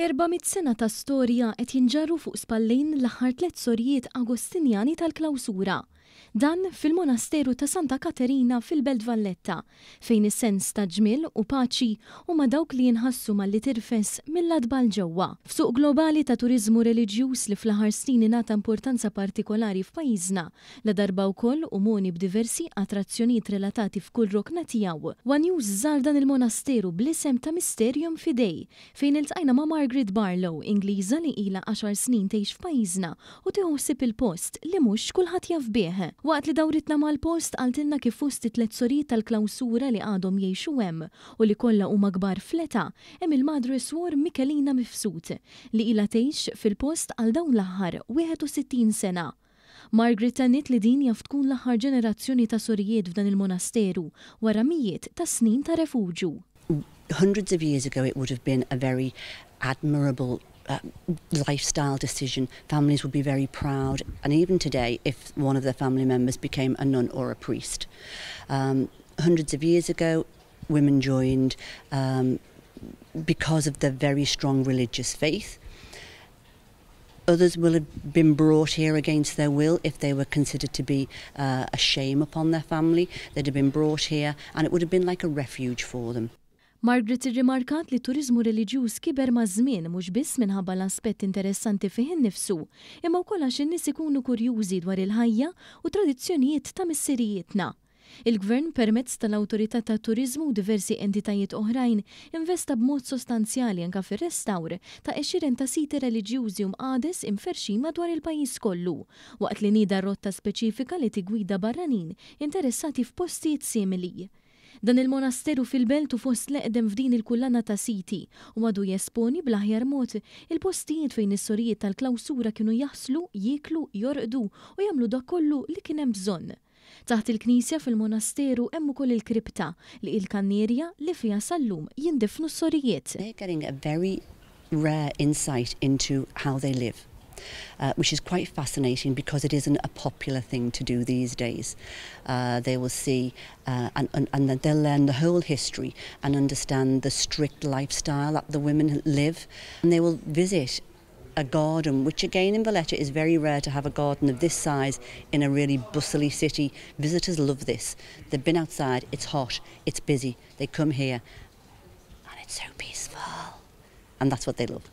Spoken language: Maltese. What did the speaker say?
400 sena ta' storja qed jinġarru fuq spallejn l-aħħar 3 sorijiet Agostinjani tal-Klawsura. Dan fil-Monasteru ta' Santa Caterina fil-Belt Valletta, fejn is-sens ta' ġmiel u paċi huma dawk li jinħassu malli tirfes mill-adba l-ġewwa. F'suq globali ta' turiżmu reliġjuż li fl-aħħar snin ingħata importanza partikolari f'pajjiżna, la darba wkoll umuni b'diversi attrazzjonijiet relatati f'kull rokna tiegħu. One News żar dan il-monasteru bl-isem ta' Mysterium Fidei, fejn iltqajna ma' Margaret Barlow, Ingliża li ilha 10 snin tgħix f'pajjiżna u tieħossib il-post li mhux kulħadd jaf bih. Waqt li dawritna mal-post għaltilna kif fost 3 sorijiet tal-Klawsura li għadhom jgħixu hemm u li kollha huma kbar fl-età hemm il-Madre Suor Michelina Mifsud li ilha tgħix fil-post għal dawn l-aħħar 61 sena. Margaret tennit li din jaf tkun l-aħħar ġenerazzjoni ta' sorijiet f'dan il-monasteru wara mijiet ta' snin ta' refuġju. Hundreds of years ago it would have been a very admirable lifestyle decision. Families would be very proud, and even today if one of their family members became a nun or a priest. Hundreds of years ago women joined because of their very strong religious faith. Others will have been brought here against their will if they were considered to be a shame upon their family. They'd have been brought here and it would have been like a refuge for them. Margaret irrimarkat li turiżmu reliġjuż kiber ma' żmien mhux biss minħabba l-aspett interessanti fih innifsu, imma wkoll għax in-nies ikunu kurjużi dwar il-ħajja u tradizzjonijiet ta' missirijietna. Il-Gvern permezz tal-Awtorità tat-Turiżmu u diversi entitajiet oħrajn investa b'mod sostanzjali anke fir-restawr ta' 20 ta' siti reliġjużi u mqades imferxin madwar il-pajjiż kollu, waqt li nieda rotta speċifika li tigwida barranin interessati f'postijiet simili. Dan il-monasteru fil-belt u fost l-eqdem f'din il-kullana ta' siti u għadu jesponi bl-aħjar mod il-postijiet fejn is-sorijiet tal-Klawsura kienu jaħslu, jiklu, jorqdu u jagħmlu dak kollu li kien hemm bżonn. Taħt il-Knisja fil-monasteru hemm ukoll il-kripta li il-kannierja li fiha sal-lum jindifnu s-sorijiet. They're getting a very rare insight into how they live. Which is quite fascinating because it isn't a popular thing to do these days. They will see and they'll learn the whole history and understand the strict lifestyle that the women live. And they will visit a garden, which again in Valletta is very rare to have a garden of this size in a really bustly city. Visitors love this. They've been outside, it's hot, it's busy. They come here and it's so peaceful. And that's what they love.